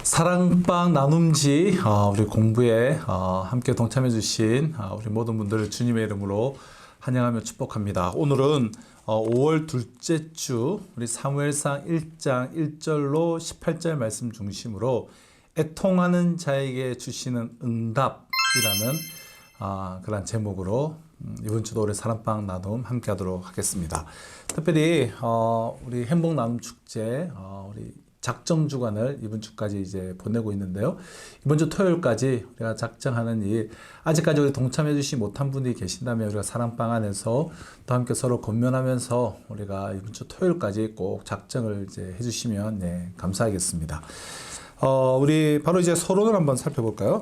사랑방 나눔지 우리 공부에 함께 동참해 주신 우리 모든 분들을 주님의 이름으로 환영하며 축복합니다. 오늘은 5월 둘째 주 우리 사무엘상 1장 1절로 18절 말씀 중심으로 애통하는 자에게 주시는 응답이라는 그런 제목으로 이번 주도 우리 사랑방 나눔 함께 하도록 하겠습니다. 특별히 우리 행복 나눔 축제 우리 작정 주간을 이번 주까지 이제 보내고 있는데요. 이번 주 토요일까지 우리가 작정하는 일, 아직까지 우리 동참해 주시 못한 분이 계신다면 우리가 사랑방 안에서 또 함께 서로 권면하면서 우리가 이번 주 토요일까지 꼭 작정을 이제 해주시면 감사하겠습니다. 우리 바로 이제 서론을 한번 살펴볼까요?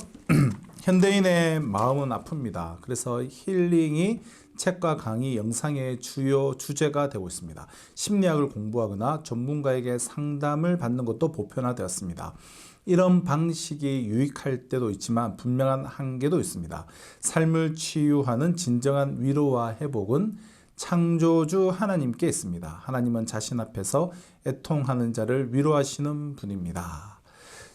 현대인의 마음은 아픕니다. 그래서 힐링이 책과 강의, 영상의 주요 주제가 되고 있습니다. 심리학을 공부하거나 전문가에게 상담을 받는 것도 보편화되었습니다. 이런 방식이 유익할 때도 있지만 분명한 한계도 있습니다. 삶을 치유하는 진정한 위로와 회복은 창조주 하나님께 있습니다. 하나님은 자신 앞에서 애통하는 자를 위로하시는 분입니다.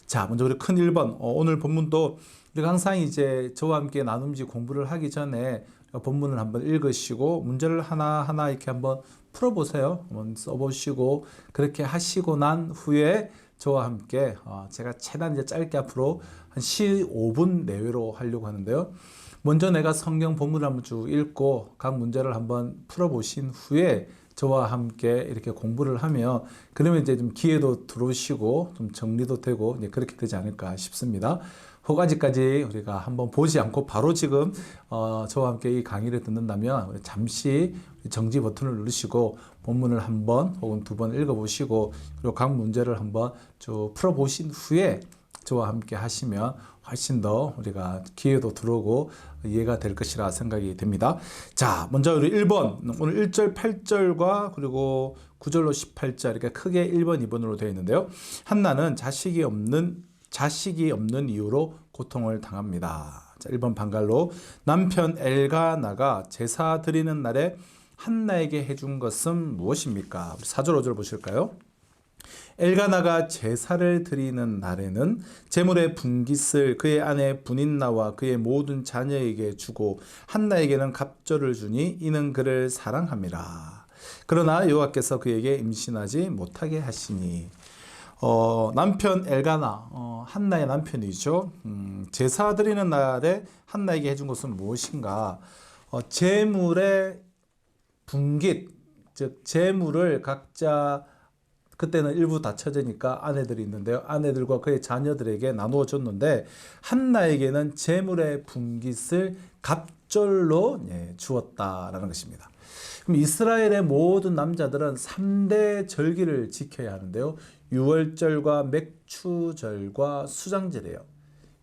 자, 먼저 우리 큰 1번. 오늘 본문도 우리가 항상 이제 저와 함께 나눔지 공부를 하기 전에 본문을 한번 읽으시고 문제를 하나하나 이렇게 한번 풀어보세요. 한번 써보시고 그렇게 하시고 난 후에 저와 함께 제가 최대한 이제 짧게 앞으로 한 15분 내외로 하려고 하는데요. 먼저 내가 성경 본문을 한번 쭉 읽고 각 문제를 한번 풀어보신 후에 저와 함께 이렇게 공부를 하면 그러면 이제 좀 기회도 들어오시고 좀 정리도 되고 이제 그렇게 되지 않을까 싶습니다. 허가지까지 우리가 한번 보지 않고 바로 지금 저와 함께 이 강의를 듣는다면 잠시 정지 버튼을 누르시고 본문을 한 번 혹은 두 번 읽어보시고 그리고 각 문제를 한번 쭉 풀어보신 후에 저와 함께 하시면 훨씬 더 우리가 기회도 들어오고 이해가 될 것이라 생각이 됩니다. 자, 먼저 우리 1번 오늘 1절 8절과 그리고 9절로 18절 이렇게 크게 1번 2번으로 되어 있는데요. 한나는 자식이 없는 이유로 고통을 당합니다. 자, 1번 방갈로 남편 엘가나가 제사 드리는 날에 한나에게 해준 것은 무엇입니까? 4절 5절 보실까요? 엘가나가 제사를 드리는 날에는 제물의 분깃을 그의 아내 분인나와 그의 모든 자녀에게 주고 한나에게는 갑절을 주니 이는 그를 사랑함이라. 그러나 여호와께서 그에게 임신하지 못하게 하시니 남편 엘가나 한나의 남편이죠. 제사 드리는 날에 한나에게 해준 것은 무엇인가? 제물의 분깃, 즉 제물을 각자 그때는 일부 다 쳐지니까 아내들이 있는데요. 아내들과 그의 자녀들에게 나누어 줬는데 한나에게는 제물의 분깃을 갑절로 주었다라는 것입니다. 그럼 이스라엘의 모든 남자들은 3대 절기를 지켜야 하는데요. 유월절과 맥추절과 수장절이에요.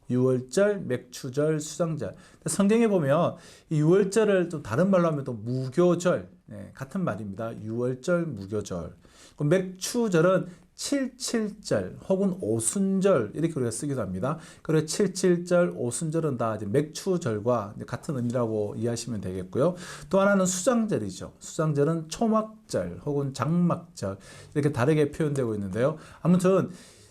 유월절, 맥추절, 수장절. 성경에 보면 이 유월절을 좀 다른 말로 하면 또 무교절, 같은 말입니다. 유월절, 무교절. 맥추절은 칠칠절 혹은 오순절 이렇게 우리가 쓰기도 합니다. 그래서 칠칠절, 오순절은 다 이제 맥추절과 같은 의미라고 이해하시면 되겠고요. 또 하나는 수장절이죠. 수장절은 초막절 혹은 장막절 이렇게 다르게 표현되고 있는데요. 아무튼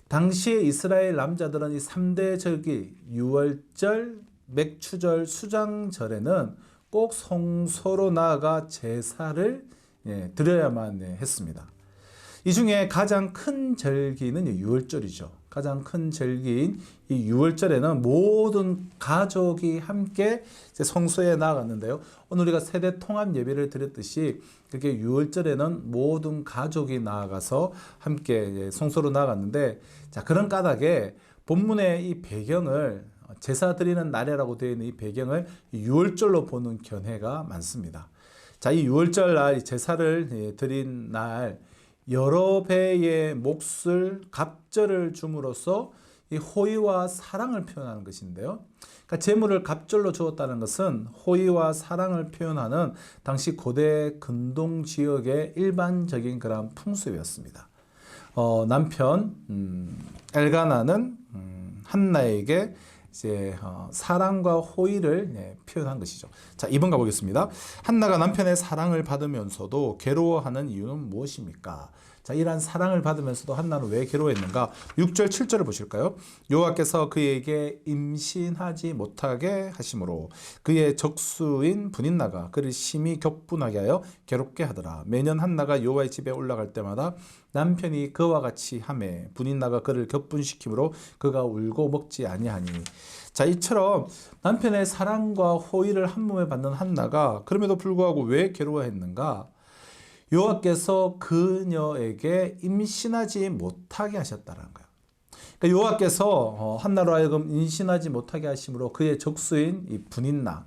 당시에 이스라엘 남자들은 이 3대 절기 유월절, 맥추절, 수장절에는 꼭 성소로 나아가 제사를 드려야만 했습니다. 이 중에 가장 큰 절기는 유월절이죠. 가장 큰 절기인 이 유월절에는 모든 가족이 함께 성소에 나아갔는데요. 오늘 우리가 세대 통합 예배를 드렸듯이 그렇게 유월절에는 모든 가족이 나아가서 함께 성소로 나아갔는데, 자, 그런 까닭에 본문의 이 배경을 제사 드리는 날이라고 되어 있는 이 배경을 유월절로 보는 견해가 많습니다. 자, 이 유월절 날 제사를 드린 날 여러 배의 몫을 갑절을 줌으로써 이 호의와 사랑을 표현하는 것인데요. 그러니까 제물을 갑절로 주었다는 것은 호의와 사랑을 표현하는 당시 고대 근동 지역의 일반적인 그런 풍습이었습니다. 남편 엘가나는 한나에게 이제 사랑과 호의를 표현한 것이죠. 자, 2번 가보겠습니다. 한나가 남편의 사랑을 받으면서도 괴로워하는 이유는 무엇입니까? 자, 이러한 사랑을 받으면서도 한나는 왜 괴로워했는가? 6절 7절을 보실까요? 여호와께서 그에게 임신하지 못하게 하심으로 그의 적수인 분인나가 그를 심히 격분하게 하여 괴롭게 하더라. 매년 한나가 여호와의 집에 올라갈 때마다 남편이 그와 같이 하매 분인나가 그를 격분시키므로 그가 울고 먹지 아니하니. 자, 이처럼 남편의 사랑과 호의를 한 몸에 받는 한나가 그럼에도 불구하고 왜 괴로워했는가? 여호와께서 그녀에게 임신하지 못하게 하셨다는 거예요. 그러니까 여호와께서 한나로 하여금 임신하지 못하게 하심으로 그의 적수인 이 분인나,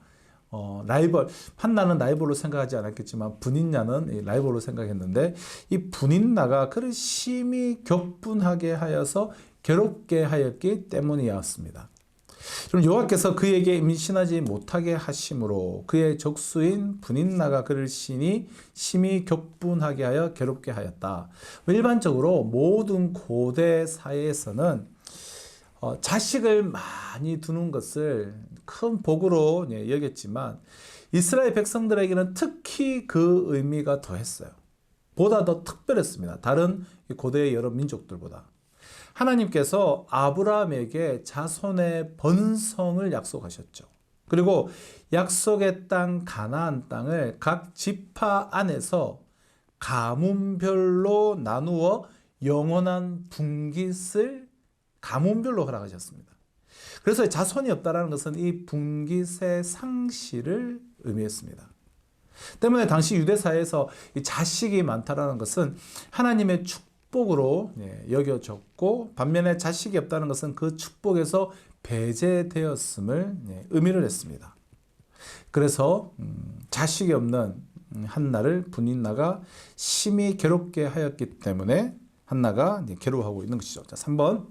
라이벌, 한나는 라이벌로 생각하지 않았겠지만 분인나는 라이벌로 생각했는데 이 분인나가 그를 심히 격분하게 하여서 괴롭게 하였기 때문이었습니다. 그럼 여호와께서 그에게 임신하지 못하게 하심으로 그의 적수인 분인나가 그를 심히 격분하게 하여 괴롭게 하였다. 일반적으로 모든 고대 사회에서는 자식을 많이 두는 것을 큰 복으로 여겼지만 이스라엘 백성들에게는 특히 그 의미가 더했어요. 보다 더 특별했습니다. 다른 고대의 여러 민족들보다. 하나님께서 아브라함에게 자손의 번성을 약속하셨죠. 그리고 약속의 땅 가나안 땅을 각 지파 안에서 가문별로 나누어 영원한 분깃을 가문별로 허락하셨습니다. 그래서 자손이 없다는 것은 이 분깃의 상실을 의미했습니다. 때문에 당시 유대 사회에서 자식이 많다는 것은 하나님의 축복으로 여겨졌고 반면에 자식이 없다는 것은 그 축복에서 배제되었음을 의미를 했습니다. 그래서 자식이 없는 한나를 분인나가 심히 괴롭게 하였기 때문에 한나가 괴로워하고 있는 것이죠. 자, 3번.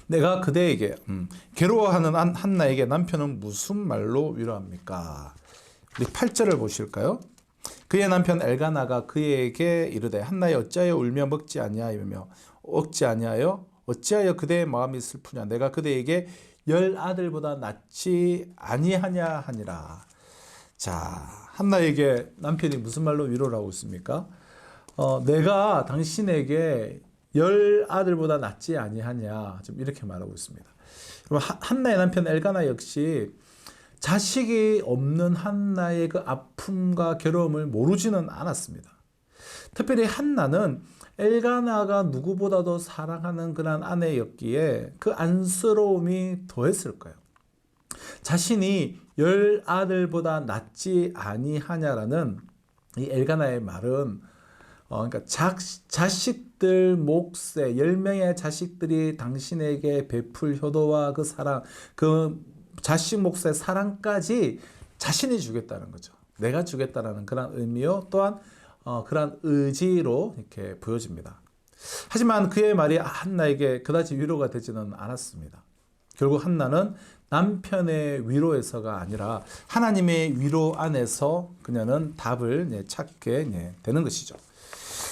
내가 그대에게 괴로워하는 한나에게 남편은 무슨 말로 위로합니까? 우리 8절을 보실까요? 그의 남편 엘가나가 그에게 이르되 한나여 어찌하여 울며 먹지 아니하며 얻지 아니하여 어찌하여 그대의 마음이 슬프냐 내가 그대에게 10아들보다 낫지 아니하냐 하니라. 자, 한나에게 남편이 무슨 말로 위로를 하고 있습니까? 내가 당신에게 10아들보다 낫지 아니하냐 좀 이렇게 말하고 있습니다. 한나의 남편 엘가나 역시 자식이 없는 한나의 그 아픔과 괴로움을 모르지는 않았습니다. 특별히 한나는 엘가나가 누구보다도 사랑하는 그런 아내였기에 그 안쓰러움이 더했을 거예요. 자신이 10아들보다 낫지 아니하냐라는 이 엘가나의 말은 그러니까 자식들 몫에 10명의 자식들이 당신에게 베풀 효도와 그 사랑, 그 자식 몫의 사랑까지 자신이 주겠다는 거죠. 내가 주겠다라는 그런 의미요. 또한 그런 의지로 이렇게 보여집니다. 하지만 그의 말이 한나에게 그다지 위로가 되지는 않았습니다. 결국 한나는 남편의 위로에서가 아니라 하나님의 위로 안에서 그녀는 답을 찾게 되는 것이죠.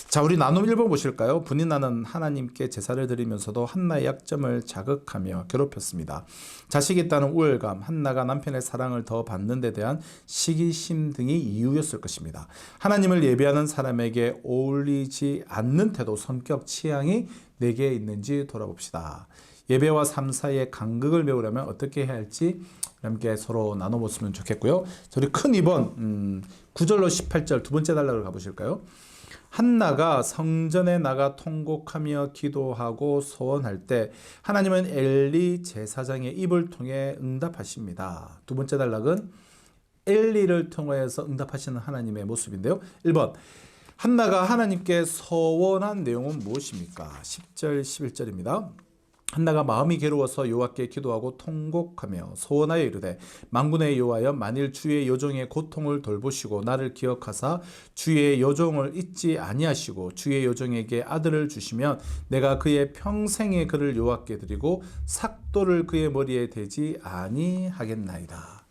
자, 우리 나눔 1번 보실까요? 분인나는 하나님께 제사를 드리면서도 한나의 약점을 자극하며 괴롭혔습니다. 자식이 있다는 우월감, 한나가 남편의 사랑을 더 받는 데 대한 시기심 등이 이유였을 것입니다. 하나님을 예배하는 사람에게 어울리지 않는 태도, 성격, 취향이 내게 있는지 돌아봅시다. 예배와 삶 사이의 간극을 메우려면 어떻게 해야 할지 함께 서로 나눠보시면 좋겠고요. 우리 큰 2번 9절로 18절 두 번째 단락을 가보실까요? 한나가 성전에 나가 통곡하며 기도하고 소원할 때 하나님은 엘리 제사장의 입을 통해 응답하십니다. 두 번째 단락은 엘리를 통해서 응답하시는 하나님의 모습인데요. 1번 한나가 하나님께 소원한 내용은 무엇입니까? 10절 11절입니다. 한나가 마음이 괴로워서 여호와께 기도하고 통곡하며 소원하여 이르되 만군의 여호와여 만일 주의 여종의 고통을 돌보시고 나를 기억하사 주의 여종을 잊지 아니하시고 주의 여종에게 아들을 주시면 내가 그의 평생의 그를 여호와께 드리고 삭도를 그의 머리에 대지 아니하겠나이다.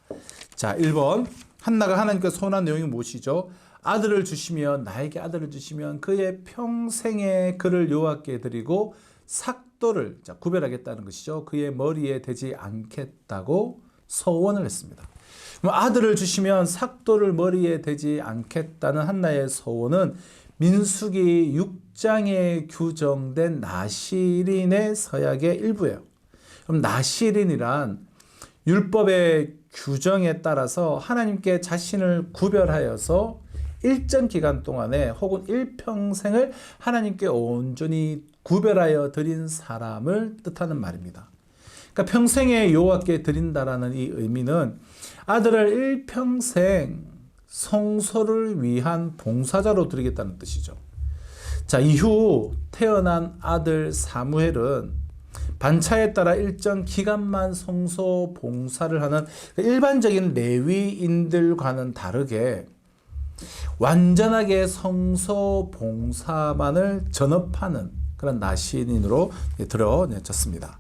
자, 1번 한나가 하나님께 소원한 내용이 무엇이죠? 아들을 주시면 나에게 아들을 주시면 그의 평생의 그를 여호와께 드리고 삭도를 구별하겠다는 것이죠. 그의 머리에 대지 않겠다고 서원을 했습니다. 아들을 주시면 삭도를 머리에 대지 않겠다는 한나의 서원은 민수기 6장에 규정된 나실인의 서약의 일부예요. 그럼 나실인이란 율법의 규정에 따라서 하나님께 자신을 구별하여서 일정 기간 동안에 혹은 일평생을 하나님께 온전히 구별하여 드린 사람을 뜻하는 말입니다. 그러니까 평생에 여호와께 드린다라는 이 의미는 아들을 일평생 성소를 위한 봉사자로 드리겠다는 뜻이죠. 자, 이후 태어난 아들 사무엘은 반차에 따라 일정 기간만 성소 봉사를 하는 일반적인 레위인들과는 다르게 완전하게 성소 봉사만을 전업하는 그런 나시인으로 드러내졌습니다.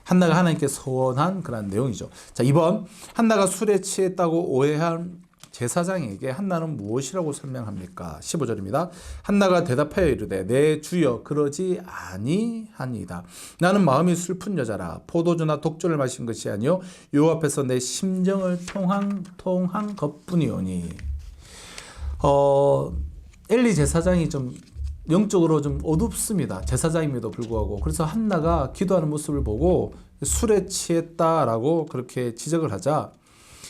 한나가 하나님께 서원한 그런 내용이죠. 자, 이번 한나가 술에 취했다고 오해한 제사장에게 한나는 무엇이라고 설명합니까? 15절입니다. 한나가 대답하여 이르되 내 주여 그러지 아니하니이다. 나는 마음이 슬픈 여자라. 포도주나 독주를 마신 것이 아니요 요 앞에서 내 심정을 통한 것뿐이오니. 엘리 제사장이 좀 영적으로 좀 어둡습니다. 제사장임에도 불구하고. 그래서 한나가 기도하는 모습을 보고 술에 취했다라고 그렇게 지적을 하자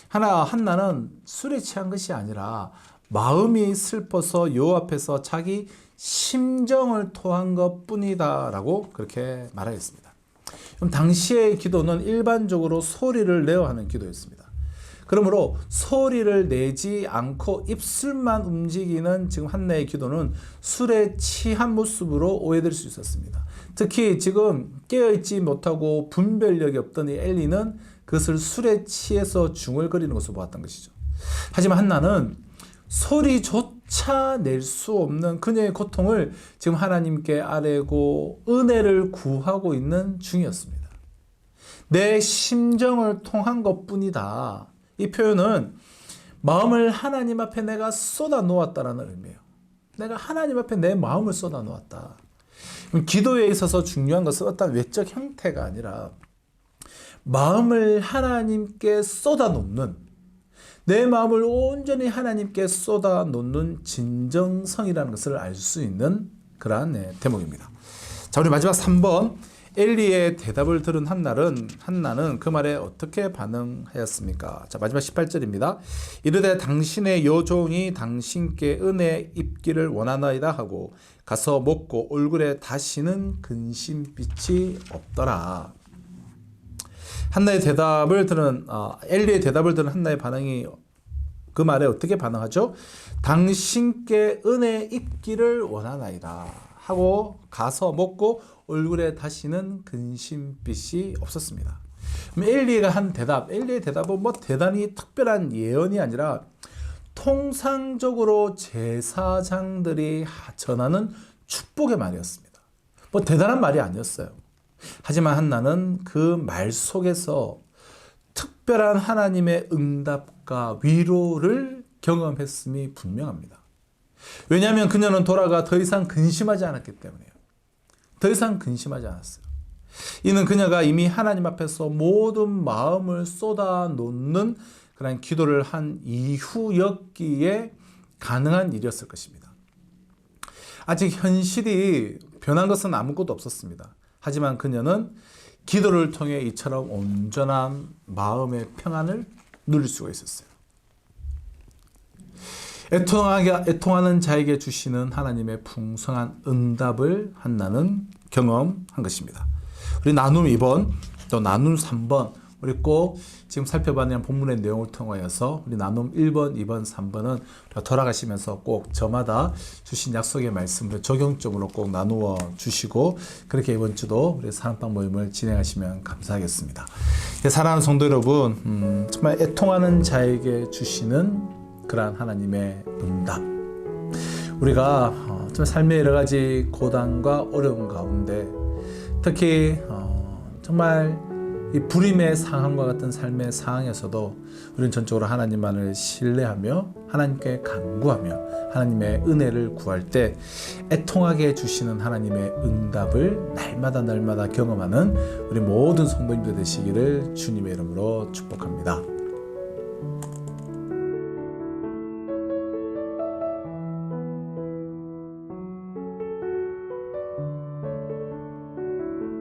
한나는 술에 취한 것이 아니라 마음이 슬퍼서 요 앞에서 자기 심정을 토한 것뿐이다 라고 그렇게 말하였습니다. 그럼 당시의 기도는 일반적으로 소리를 내어 하는 기도였습니다. 그러므로 소리를 내지 않고 입술만 움직이는 지금 한나의 기도는 술에 취한 모습으로 오해될 수 있었습니다. 특히 지금 깨어있지 못하고 분별력이 없던 이 엘리는 그것을 술에 취해서 중얼거리는 것을 보았던 것이죠. 하지만 한나는 소리조차 낼 수 없는 그녀의 고통을 지금 하나님께 아뢰고 은혜를 구하고 있는 중이었습니다. 내 심정을 통한 것뿐이다. 이 표현은 마음을 하나님 앞에 내가 쏟아 놓았다라는 의미예요. 내가 하나님 앞에 내 마음을 쏟아 놓았다. 기도에 있어서 중요한 것은 어떤 외적 형태가 아니라 마음을 하나님께 쏟아 놓는, 내 마음을 온전히 하나님께 쏟아 놓는 진정성이라는 것을 알 수 있는 그러한 대목입니다. 자, 우리 마지막 3번. 엘리의 대답을 들은 한나는 그 말에 어떻게 반응하였습니까? 자, 마지막 18절입니다. 이르되 당신의 여종이 당신께 은혜 입기를 원하나이다 하고 가서 먹고 얼굴에 다시는 근심빛이 없더라. 한나의 대답을 들은 엘리의 대답을 들은 한나의 반응이 그 말에 어떻게 반응하죠? 당신께 은혜 입기를 원하나이다 하고 가서 먹고 얼굴에 다시는 근심빛이 없었습니다. 엘리의 대답은 뭐 대단히 특별한 예언이 아니라 통상적으로 제사장들이 전하는 축복의 말이었습니다. 뭐 대단한 말이 아니었어요. 하지만 한나는 그 말 속에서 특별한 하나님의 응답과 위로를 경험했음이 분명합니다. 왜냐하면 그녀는 돌아가 더 이상 근심하지 않았기 때문이에요. 더 이상 근심하지 않았어요. 이는 그녀가 이미 하나님 앞에서 모든 마음을 쏟아 놓는 그런 기도를 한 이후였기에 가능한 일이었을 것입니다. 아직 현실이 변한 것은 아무것도 없었습니다. 하지만 그녀는 기도를 통해 이처럼 온전한 마음의 평안을 누릴 수가 있었어요. 애통하는 자에게 주시는 하나님의 풍성한 응답을 한나는 경험한 것입니다. 우리 나눔 2번, 또 나눔 3번, 우리 꼭 지금 살펴봤는 본문의 내용을 통하여서 우리 나눔 1번, 2번, 3번은 돌아가시면서 꼭 저마다 주신 약속의 말씀을 적용적으로 꼭 나누어 주시고 그렇게 이번 주도 우리 사랑방 모임을 진행하시면 감사하겠습니다. 사랑하는 성도 여러분, 정말 애통하는 자에게 주시는 그러한 하나님의 응답. 우리가 좀 삶의 여러 가지 고단과 어려움 가운데 특히 정말 이 불임의 상황과 같은 삶의 상황에서도 우리는 전적으로 하나님만을 신뢰하며 하나님께 간구하며 하나님의 은혜를 구할 때 애통하게 주시는 하나님의 응답을 날마다 경험하는 우리 모든 성도님들 되시기를 주님의 이름으로 축복합니다.